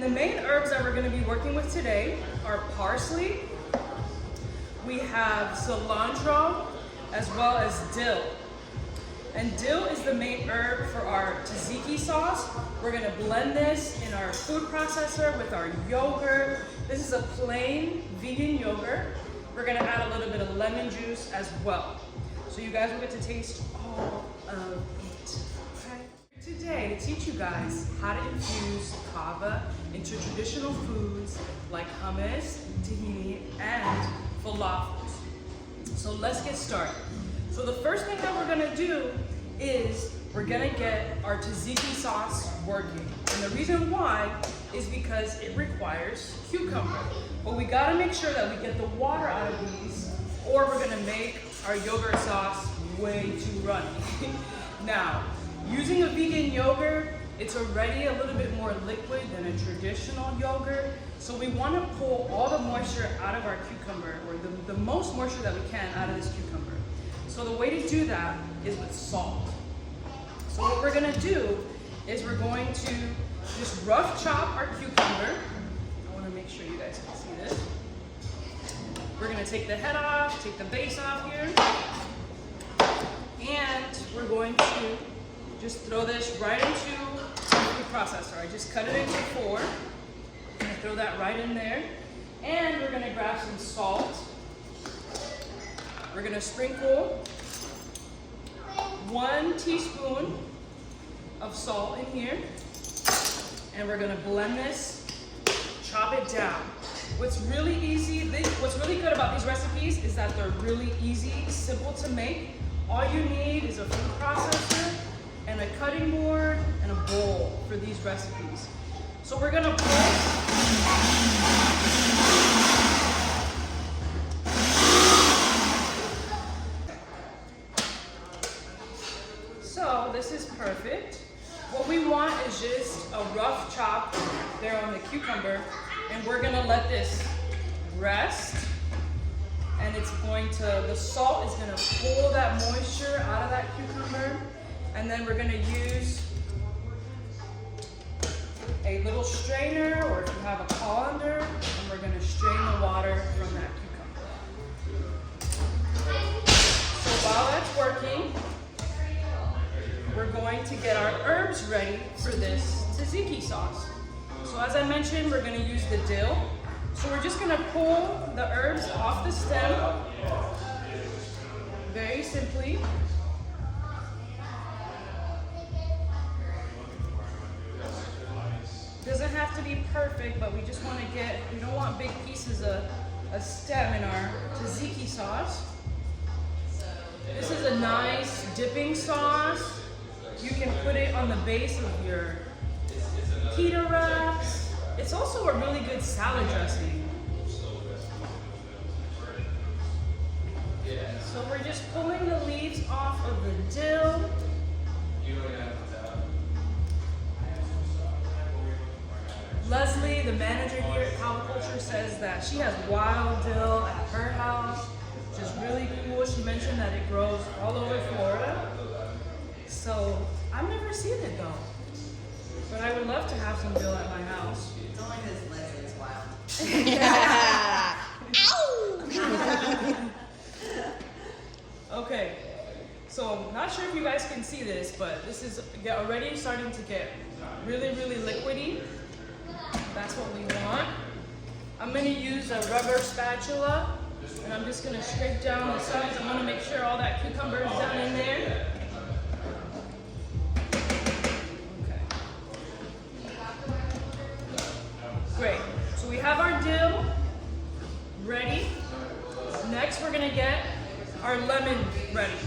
the main herbs that we're going to be working with today are parsley, we have cilantro, as well as dill. And dill is the main herb for our tzatziki sauce. We're going to blend this in our food processor with our yogurt. This is a plain vegan yogurt. We're going to add a little bit of lemon juice as well. So you guys will get to taste all of it. Okay? Today, to teach you guys how to infuse kava into traditional foods like hummus, tahini, and falafels. So let's get started. So the first thing that we're gonna do is we're gonna get our tzatziki sauce working. And the reason why is because it requires cucumber. But we gotta make sure that we get the water out of these, or we're gonna make our yogurt sauce way too runny. Now, using a vegan yogurt, it's already a little bit more liquid than a traditional yogurt. So we wanna pull all the moisture out of our cucumber, or the most moisture that we can out of this cucumber. So the way to do that is with salt. So what we're gonna do is we're going to just rough chop our cucumber. I wanna make sure you guys can see this. We're gonna take the head off, take the base off here, and we're going to just throw this right into the food processor. I just cut it into 4. I'm gonna throw that right in there. And we're gonna grab some salt. We're gonna sprinkle 1 teaspoon of salt in here. And we're gonna blend this, chop it down. What's really good about these recipes is that they're really easy, simple to make. All you need is a food processor and a cutting board and a bowl for these recipes. So we're gonna So this is perfect. What we want is just a rough chop there on the cucumber, and we're gonna let this rest, and the salt is gonna pull that moisture out of that cucumber, and then we're gonna use a little strainer, or if you have a colander, and we're gonna strain the water from that cucumber. So while that's working, we're going to get our herbs ready for this tzatziki sauce. So as I mentioned, we're gonna use the dill. So we're just gonna pull the herbs off the stem, very simply. Doesn't have to be perfect, but we just wanna we don't want big pieces of a stem in our tzatziki sauce. This is a nice dipping sauce. You can put it on the base of your pita wraps. It's also a really good salad dressing. So we're just pulling the leaves off of the dill. Leslie, the manager here at Kava says that she has wild dill at her house, which is really cool. She mentioned that it grows all over Florida. So I've never seen it though, but I would love to have some dill at my house. It's only because Leslie's wild. Okay, so not sure if you guys can see this, but this is already starting to get really, really liquidy. That's what we want. I'm gonna use a rubber spatula, and I'm just gonna scrape down the sides. I wanna make sure all that cucumber is down in there. Great, so we have our dill ready. Next, we're gonna get our lemon ready.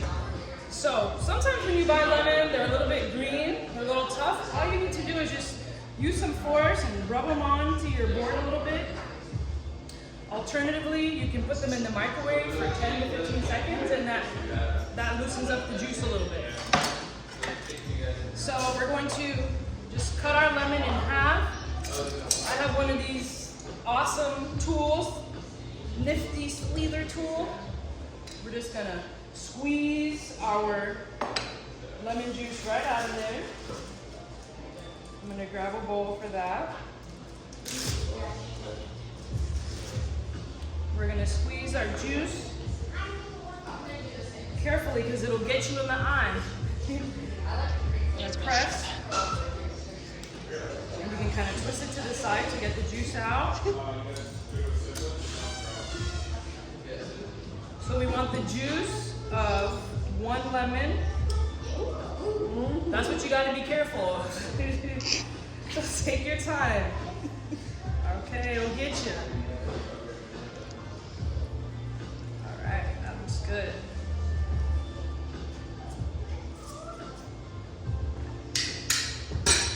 So sometimes when you buy lemon, they're a little bit green, they're a little tough. All you need to do is just use some force and rub them onto your board a little bit. Alternatively, you can put them in the microwave for 10 to 15 seconds, and that loosens up the juice a little bit. So we're going to just cut our lemon in half. I have one of these awesome tools, nifty Sleether tool. We're just gonna squeeze our lemon juice right out of there. I'm gonna grab a bowl for that. We're gonna squeeze our juice carefully because it'll get you in the eye. And press. And we can kind of twist it to the side to get the juice out. So we want the juice of 1 lemon. That's what you gotta be careful of. Just take your time. Okay, it'll get you. All right, that looks good.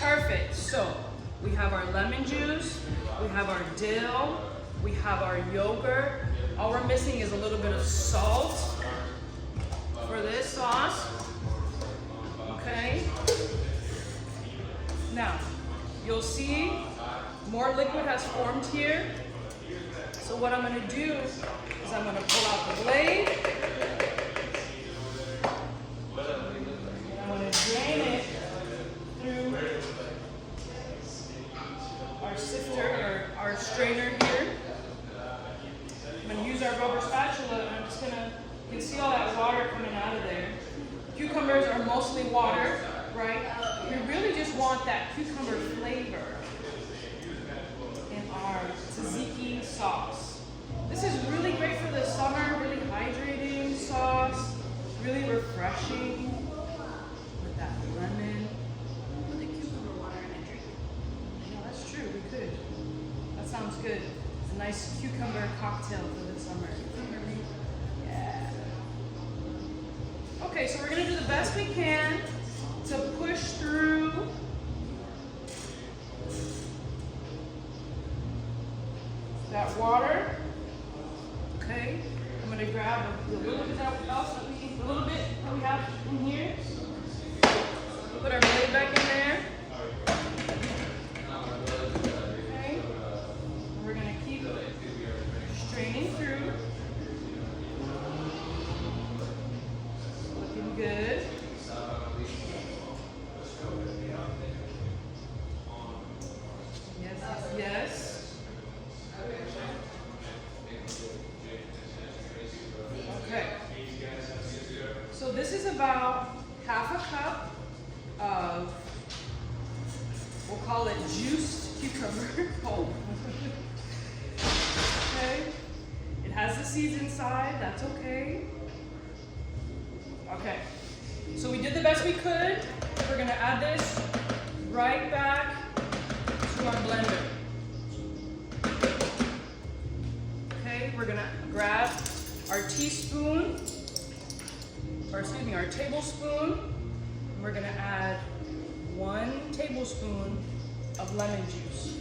Perfect. So we have our lemon juice, we have our dill, we have our yogurt. All we're missing is a little bit of salt for this sauce. Okay. Now, you'll see more liquid has formed here. So what I'm going to do is I'm going to pull out the blade. And I'm going to drain it through our sifter or our strainer here. I'm going to use our rubber spatula and I'm just going to, you can see all that water coming out of there. Cucumbers are mostly water, right? We really just want that cucumber flavor in our tzatziki sauce. This is really great for the summer, really hydrating sauce, really refreshing with that lemon. Put the cucumber water in a drink. Yeah, that's true, we could. That sounds good. It's a nice cucumber cocktail for the summer. Yeah. Okay, so we're gonna do the best we can to push through that water. Okay, I'm gonna grab a little bit that we have in here. Put our blade back in there. Okay, we're gonna keep straining through. Looking good. Yes, yes, yes. Okay. So this is about half a cup of, we'll call it juiced cucumber pulp. Okay. It has the seeds inside, that's okay. Okay. So we did the best we could. We're gonna add this right back to our blender. Okay, we're gonna grab our teaspoon, or excuse me, our tablespoon, and we're gonna add 1 tablespoon of lemon juice.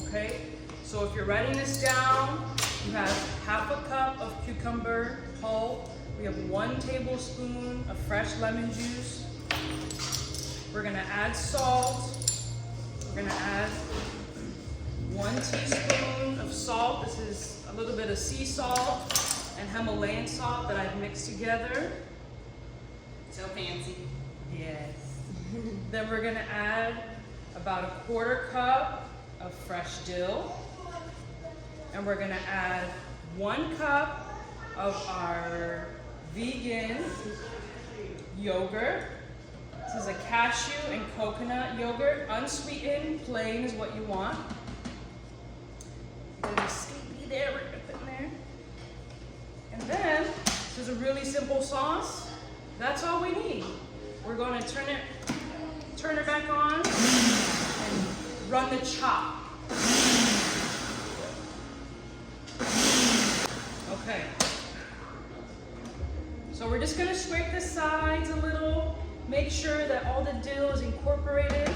Okay, so if you're writing this down, you have half a cup of cucumber pulp. We have 1 tablespoon of fresh lemon juice. We're gonna add salt. We're gonna add 1 teaspoon of salt. This is a little bit of sea salt and Himalayan salt that I've mixed together. So fancy. Yes. Then we're gonna add about 1/4 cup of fresh dill. And we're gonna add 1 cup of our vegan yogurt. This is a cashew and coconut yogurt. Unsweetened, plain is what you want. A little sleepy there, we're gonna put in there. And then, this is a really simple sauce. That's all we need. We're gonna turn it back on and run the chop. Okay. So we're just gonna scrape the sides a little, make sure that all the dill is incorporated.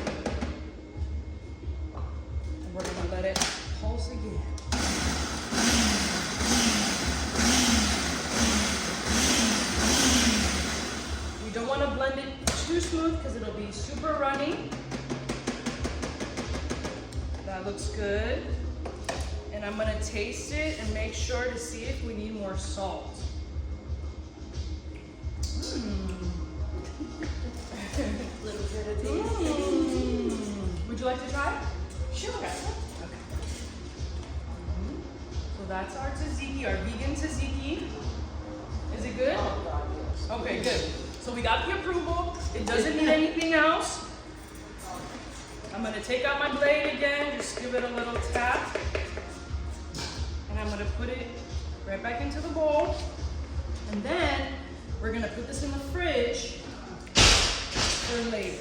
And we're gonna let it pulse again. You don't wanna blend it too smooth because it'll be super runny. That looks good. And I'm gonna taste it and make sure to see if we need more salt. Little bit of taste. Would you like to try? Sure. Okay. So that's our tzatziki, our vegan tzatziki. Is it good? Okay, good. So we got the approval. It doesn't need anything else. I'm gonna take out my blade again, just give it a little tap. And I'm gonna put it right back into the bowl. And then we're gonna put this in the fridge for later.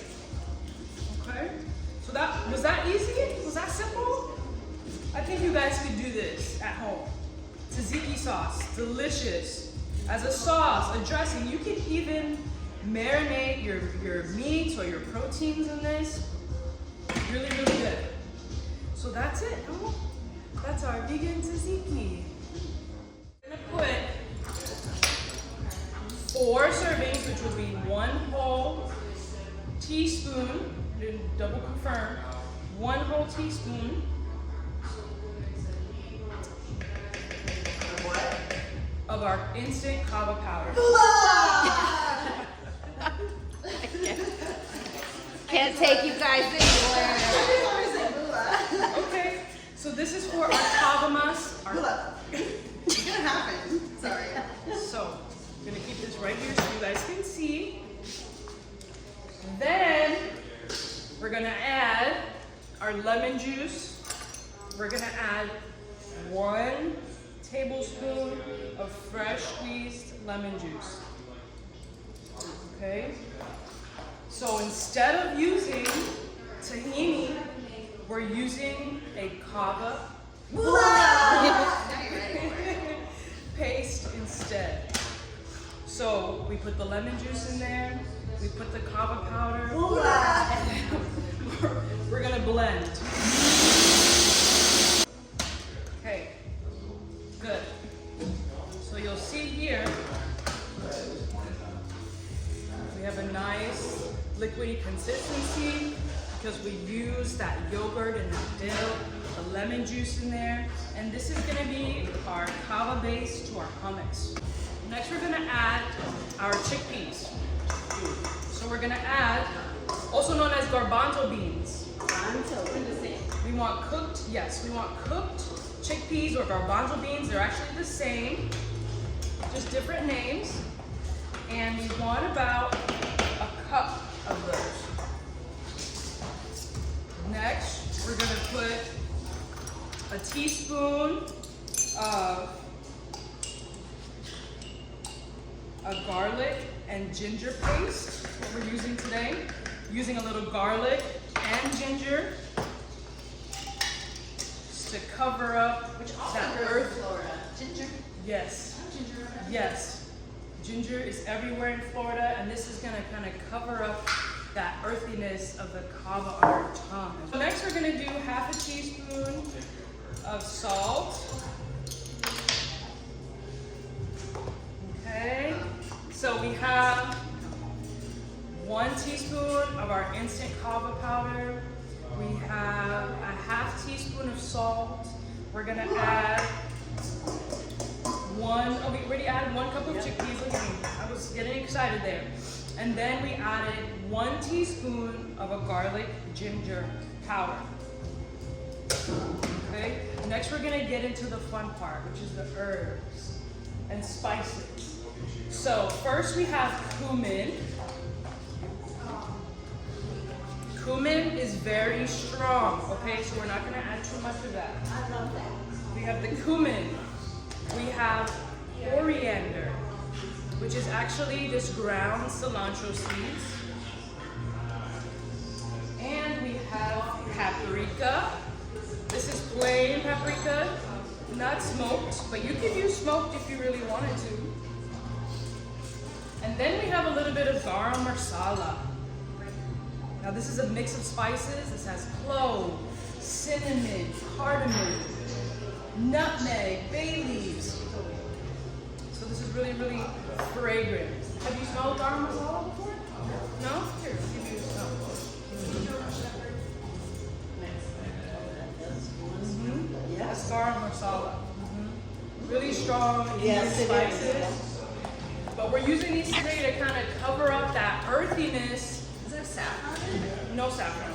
Okay? So was that easy? Was that simple? I think you guys could do this at home. Tzatziki sauce, delicious. As a sauce, a dressing, you can even marinate your meats or your proteins in this. Really, really good. So that's it. Oh, that's our vegan tzatziki. I'm gonna put 4 servings, which would be 1 whole teaspoon, double confirm, 1 whole teaspoon of our instant Kava powder. Can't take you guys anywhere. Okay, so this is for our Kavamus. It's gonna happen. Sorry. So, I'm gonna keep this right here so you guys can see. Then, we're gonna add our lemon juice. We're gonna add 1 tablespoon of fresh squeezed lemon juice. Okay? So instead of using tahini, we're using a Kava paste instead. So we put the lemon juice in there, we put the Kava powder, and then we're gonna blend. Okay, good. So you'll see here, we have a nice liquidy consistency because we use that yogurt and that dill, the lemon juice in there. And this is gonna be our Kava base to our hummus. Next, we're gonna add our chickpeas. So we're gonna add, also known as garbanzo beans. We want cooked, yes, we want cooked chickpeas or garbanzo beans. They're actually the same, just different names. And we want about a cup of those. Next, we're gonna put a teaspoon of a garlic and ginger paste, what we're using today. Using a little garlic and ginger just to cover up that earth. Florida. Ginger. Yes. Ginger. Yes. Ginger is everywhere in Florida, and this is gonna kind of cover up that earthiness of the Kava on our tongue. So next we're gonna do half a teaspoon of salt. Okay, so we have 1 teaspoon of our instant Kava powder. We have a half teaspoon of salt. We're gonna add we already added 1 cup of chickpeas. Look at me, I was getting excited there. And then we added 1 teaspoon of a garlic ginger powder. Okay, next we're gonna get into the fun part, which is the herbs and spices. So first we have cumin. Cumin is very strong, okay? So we're not gonna add too much of that. I love that. We have the cumin. We have coriander, which is actually just ground cilantro seeds. And we have paprika. This is plain paprika, not smoked, but you can use smoked if you really wanted to. And then we have a little bit of garam masala. Now this is a mix of spices. This has clove, cinnamon, cardamom, nutmeg, bay leaves. So this is really, really fragrant. Have you smelled garam masala before? No? Here, I'll give you some. That's garam masala. Really strong Indian spices. But we're using these today to kind of cover up that earthiness. Is there saffron? No saffron.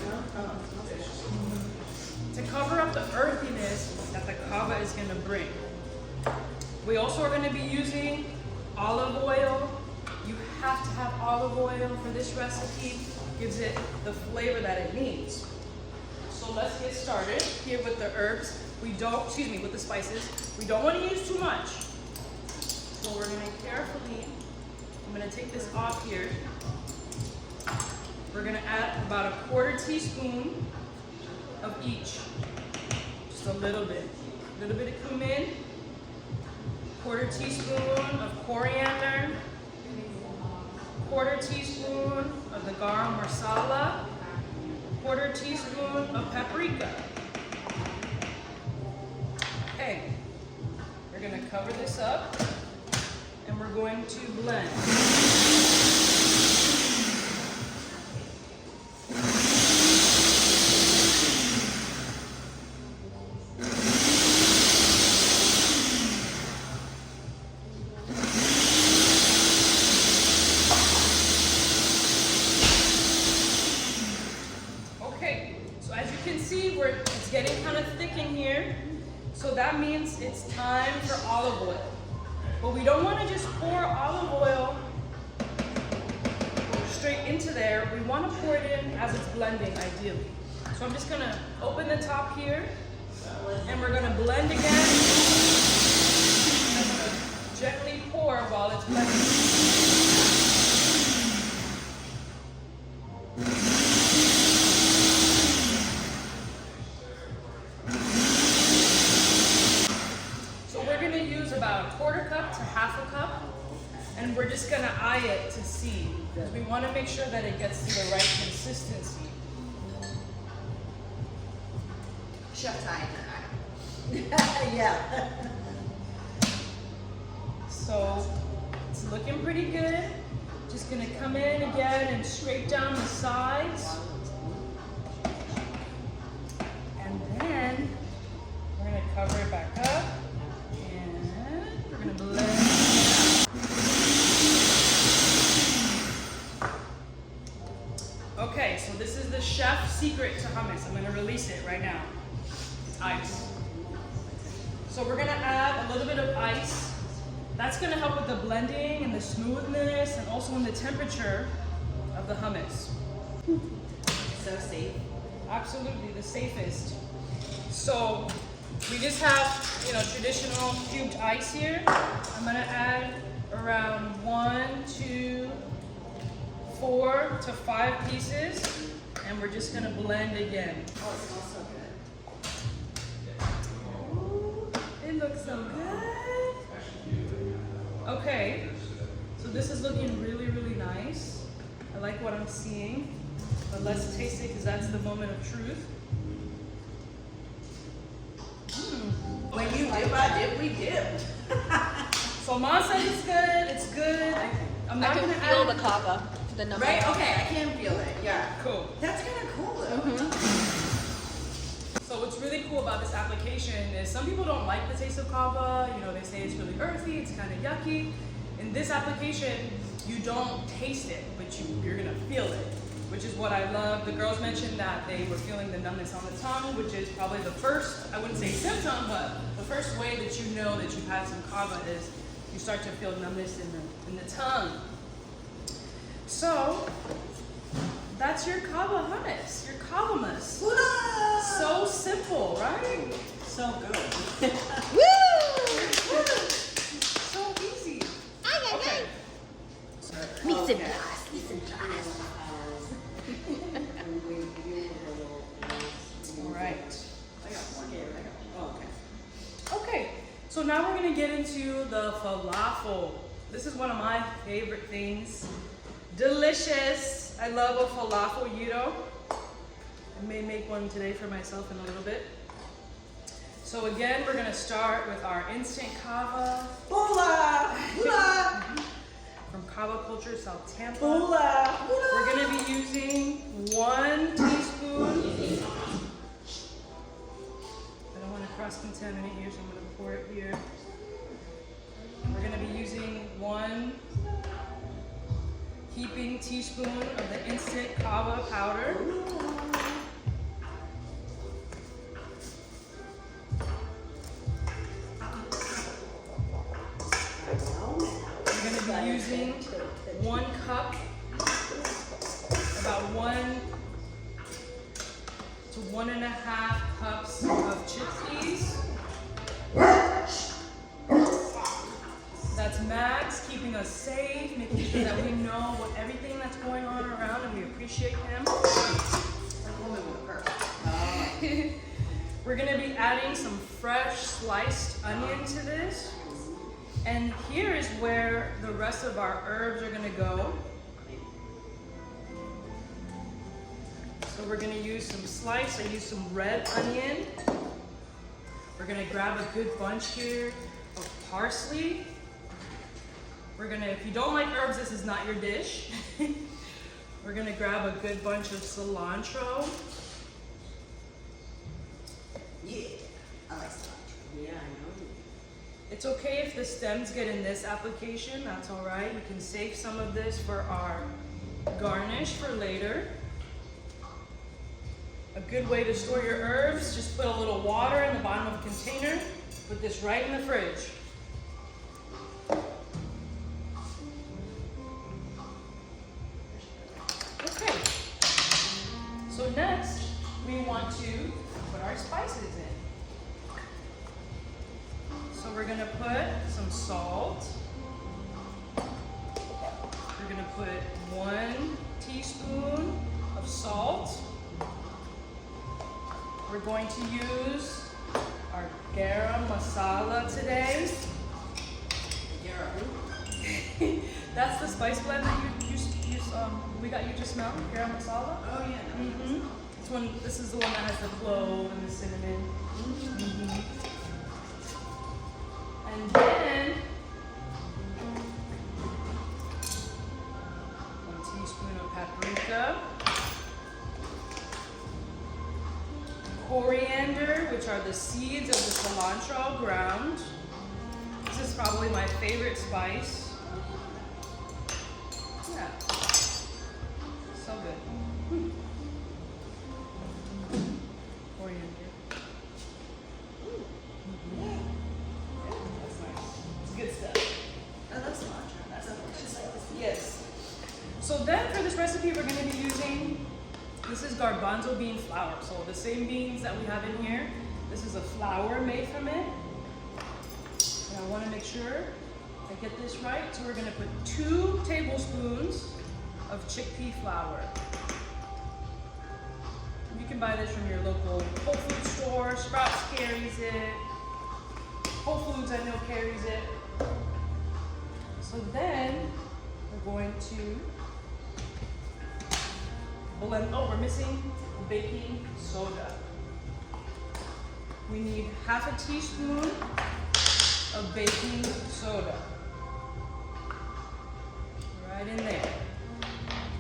To cover up the earthiness that the Kava is going to bring. We also are going to be using olive oil. You have to have olive oil for this recipe. Gives it the flavor that it needs. So let's get started here with the herbs. With the spices. We don't want to use too much. So we're going to carefully, I'm going to take this off here. We're going to add about a 1/4 teaspoon of each. Just a little bit. A little bit of cumin. 1/4 teaspoon of coriander. 1/4 teaspoon of the garam masala. 1/4 teaspoon of paprika. Okay, we're gonna cover this up and we're going to blend. It's getting kind of thick in here, so that means it's time for olive oil. But we don't want to just pour olive oil straight into there. We want to pour it in as it's blending, ideally. So I'm just going to open the top here, and we're going to blend again. I'm going to gently pour while it's blending. About a 1/4 cup to 1/2 cup, and we're just gonna eye it to see, because we want to make sure that it gets to the right consistency. Chef time. Yeah. So it's looking pretty good. Just gonna come in again and scrape down the sides, and then we're gonna cover it back up. Okay, so this is the chef's secret to hummus. I'm going to release it right now. It's ice. So we're going to add a little bit of ice. That's going to help with the blending and the smoothness and also in the temperature of the hummus. So safe. Absolutely, the safest. So we just have, traditional cubed ice here. I'm going to add around 1, 2, 4 to 5 pieces, and we're just going to blend again. Oh, it smells so good. Ooh, it looks so good. Okay, so this is looking really, really nice. I like what I'm seeing, but let's taste it because that's the moment of truth. When you dip, I dip, we dip. So Mom says it's good. It's good. I'm not gonna feel add the kava, the number. Right? Okay, I can feel it. Yeah. Cool. That's kind of cool though. So what's really cool about this application is some people don't like the taste of kava. They say it's really earthy. It's kind of yucky. In this application, you don't taste it, but you're gonna feel it, which is what I love. The girls mentioned that they were feeling the numbness on the tongue, which is probably the first, I wouldn't say symptom, but the first way that you know that you've had some kava is you start to feel numbness in the tongue. So that's your kava hummus, your Kavamus. So simple, right? So good. Woo! So easy. Okay. Meats and fries. All right. I got one here. Oh, okay. Okay, so now we're gonna get into the falafel. This is one of my favorite things. Delicious. I love a falafel gyro. I may make one today for myself in a little bit. So again, we're gonna start with our instant kava. Hola! Hola! From Kava Culture, South Tampa. Hola! Hola! We're gonna be using 1 teaspoon. I don't wanna cross-contaminate here, so I'm gonna pour it here. We're gonna be using 1 heaping teaspoon of the instant kava powder. using 1 cup, about 1 to 1.5 cups of chickpeas. That's Max keeping us safe, making sure that we know everything that's going on around and we appreciate him. We're gonna be adding some fresh sliced onion to this. And here is where the rest of our herbs are gonna go. So we're gonna use some sliced, I use some red onion. We're gonna grab a good bunch here of parsley. We're gonna, if you don't like herbs, this is not your dish. We're gonna grab a good bunch of cilantro. Yeah, I like cilantro. Yeah, I know. It's okay if the stems get in this application, that's all right. We can save some of this for our garnish for later. A good way to store your herbs, just put a little water in the bottom of a container, put this right in the fridge. Okay, so next we want to put our spices in. So we're gonna put some salt. We're gonna put 1 teaspoon of salt. We're going to use our garam masala today. Garam. That's the spice blend that we got you to smell, garam masala. Oh yeah. No, This is the one that has the clove and the cinnamon. And then 1 teaspoon of paprika. Coriander, which are the seeds of the cilantro ground. This is probably my favorite spice. Yeah, so good. Coriander. Yeah, that's nice. It's good stuff. I love cilantro. That's a just like this. Yes. So then for this recipe, we're going to be using, this is garbanzo bean flour. So the same beans that we have in here, this is a flour made from it. And I want to make sure I get this right. So we're going to put 2 tablespoons of chickpea flour. You can buy this from your local Whole Foods store. Sprouts carries it. Whole Foods I know carries it. So then we're going to blend, oh, we're missing baking soda. We need 1/2 teaspoon of baking soda. Right in there.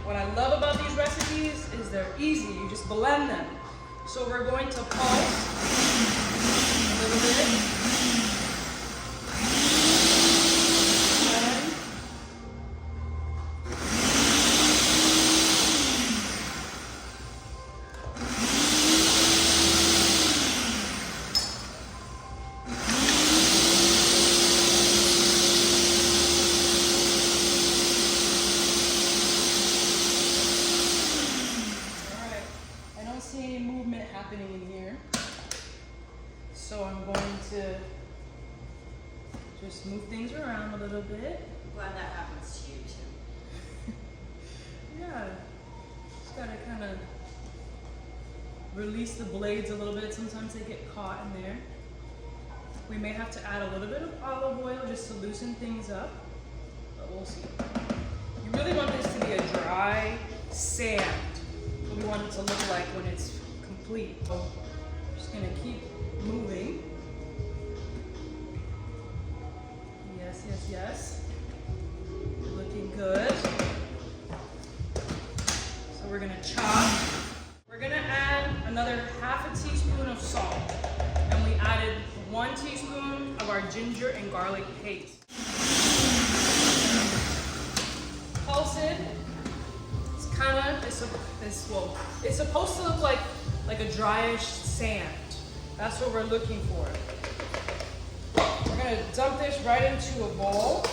What I love about these recipes is they're easy, you just blend them. So we're going to pulse a little bit. Happening in here. So I'm going to just move things around a little bit. I'm glad that happens to you too. Yeah, just gotta kind of release the blades a little bit. Sometimes they get caught in there. We may have to add a little bit of olive oil just to loosen things up, but we'll see. You really want this to be a dry sand. What we want it to look like when it's complete. So I'm just gonna keep moving. Yes, yes, yes. Looking good. So we're gonna chop. We're gonna add another 1/2 teaspoon of salt. And we added 1 teaspoon of our ginger and garlic paste. Pulse it. It's kind of, it's supposed to look like a dryish sand. That's what we're looking for. We're gonna dump this right into a bowl.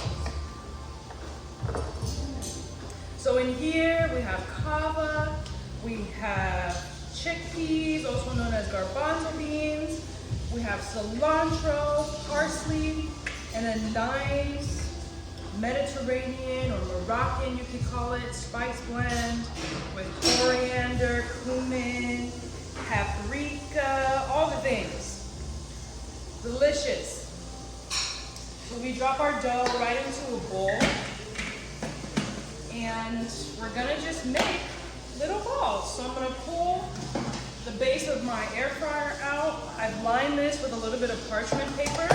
So in here we have kava, we have chickpeas, also known as garbanzo beans. We have cilantro, parsley, and a nice Mediterranean or Moroccan, you could call it, spice blend with coriander, cumin, paprika, all the things. Delicious. So we drop our dough right into a bowl, and we're gonna just make little balls. So I'm gonna pull the base of my air fryer out. I've lined this with a little bit of parchment paper,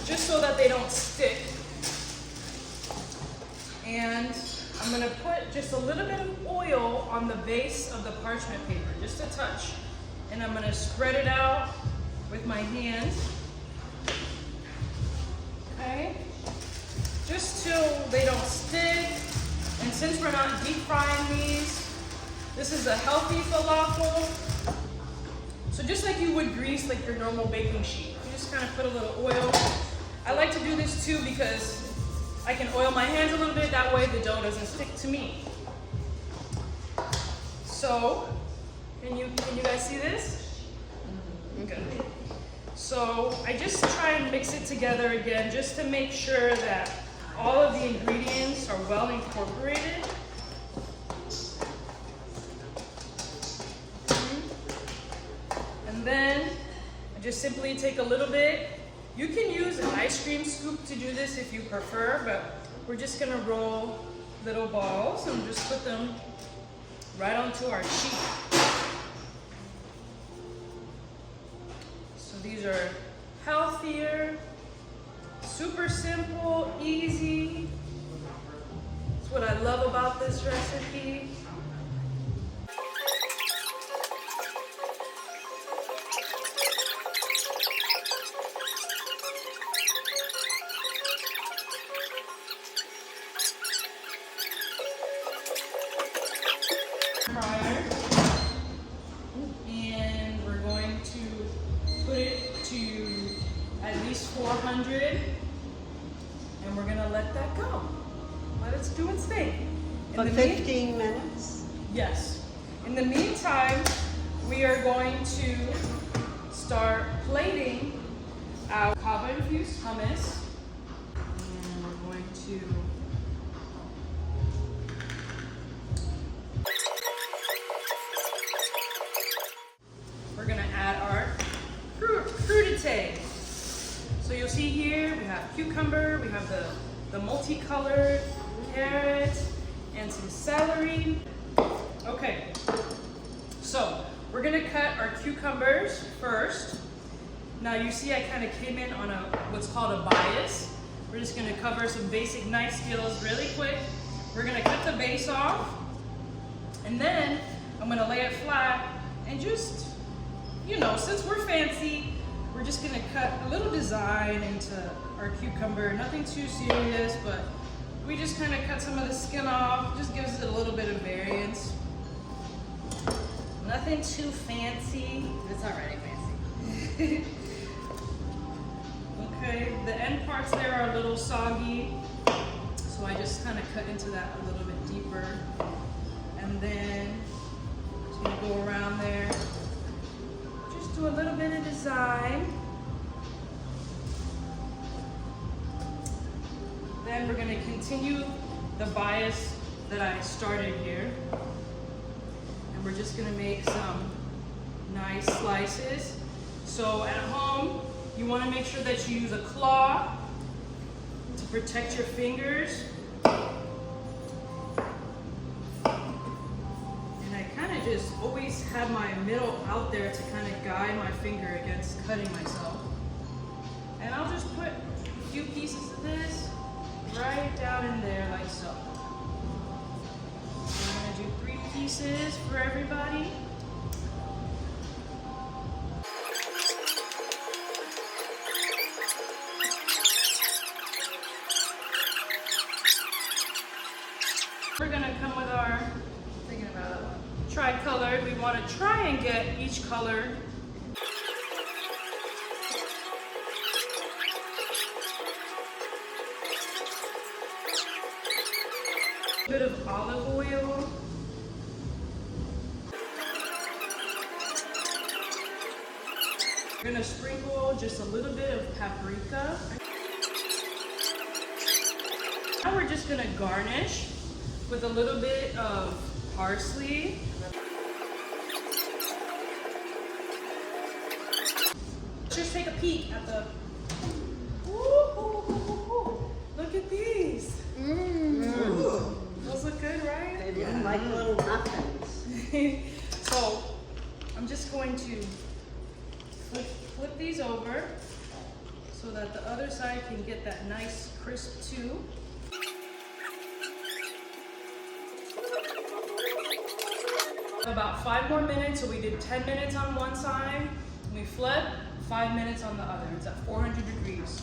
just so that they don't stick. And I'm gonna put just a little bit of oil on the base of the parchment paper, just a touch. And I'm gonna spread it out with my hands. Okay? Just till they don't stick. And since we're not deep frying these, this is a healthy falafel. So just like you would grease like your normal baking sheet, you just kind of put a little oil. I like to do this too because I can oil my hands a little bit, that way the dough doesn't stick to me. So, can you guys see this? Okay. So I just try and mix it together again just to make sure that all of the ingredients are well incorporated. And then I just simply take a little bit. You can use an ice cream scoop to do this if you prefer, but we're just gonna roll little balls and just put them right onto our sheet. So these are healthier, super simple, easy. That's what I love about this recipe. Fryer, and we're going to put it to at least 400, and we're gonna let that go. Let it do its thing. For 15 minutes? Yes. In the meantime, we are going to start plating our Kava infused hummus, and we're going to add our crudité. So you'll see here we have cucumber, we have the multicolored carrot, and some celery. Okay, so we're gonna cut our cucumbers first. Now you see I kind of came in on what's called a bias. We're just gonna cover some basic knife skills really quick. We're gonna cut the base off, and then I'm gonna lay it flat and just, you know, since we're fancy, we're just gonna cut a little design into our cucumber. Nothing too serious, but we just kind of cut some of the skin off. Just gives it a little bit of variance. Nothing too fancy. It's already fancy. Okay, the end parts there are a little soggy, so I just kind of cut into that a little bit deeper. And then just gonna go around there. Do a little bit of design. Then we're going to continue the bias that I started here. And we're just going to make some nice slices. So at home, you want to make sure that you use a claw to protect your fingers. Just always have my middle out there to kind of guide my finger against cutting myself. And I'll just put a few pieces of this right down in there like so. So I'm gonna do 3 pieces for everybody. We're gonna come with our, thinking about it, tri-colored. We want to try and get each color We're gonna sprinkle just a little bit of paprika. Now we're just gonna garnish with a little bit of parsley. Just take a peek at the. Ooh, look at these. Those look good, right? They look like little muffins. So I'm just going to flip these over so that the other side can get that nice crisp too. About 5 more minutes, so we did 10 minutes on one side, we flip, 5 minutes on the other. It's at 400 degrees.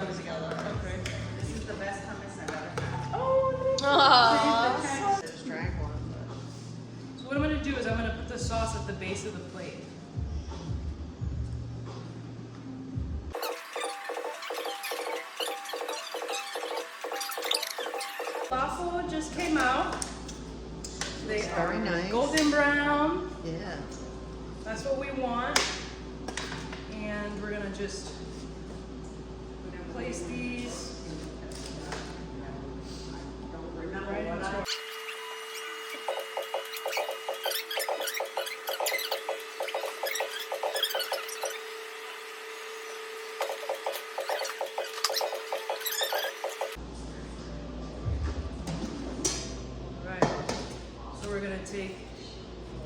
Okay. This is the best hummus I've ever had. Oh, Just drag one. so what I'm gonna do is I'm gonna put the sauce at the base of the plate. Falafel just came out. They It's are very nice. golden brown. Yeah. That's what we want. And we're gonna just place these right into. Right. So we're gonna take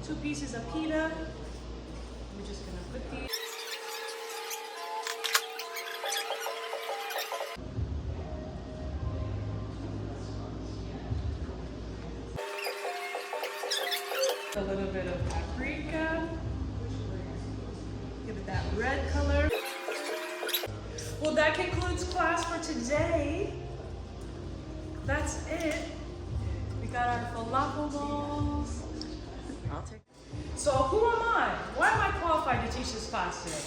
2 pieces of pita. We're just gonna put these. A little bit of paprika. Give it that red color. Well, that concludes class for today. That's it. We got our falafel balls. I'll take. So who am I? Why am I qualified to teach this class today?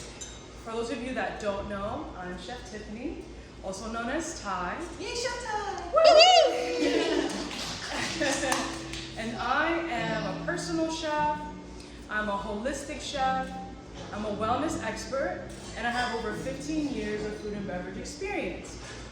For those of you that don't know, I'm Chef Tiffany, also known as Ty. Yay, showtime! And I am a personal chef, I'm a holistic chef, I'm a wellness expert, and I have over 15 years of food and beverage experience.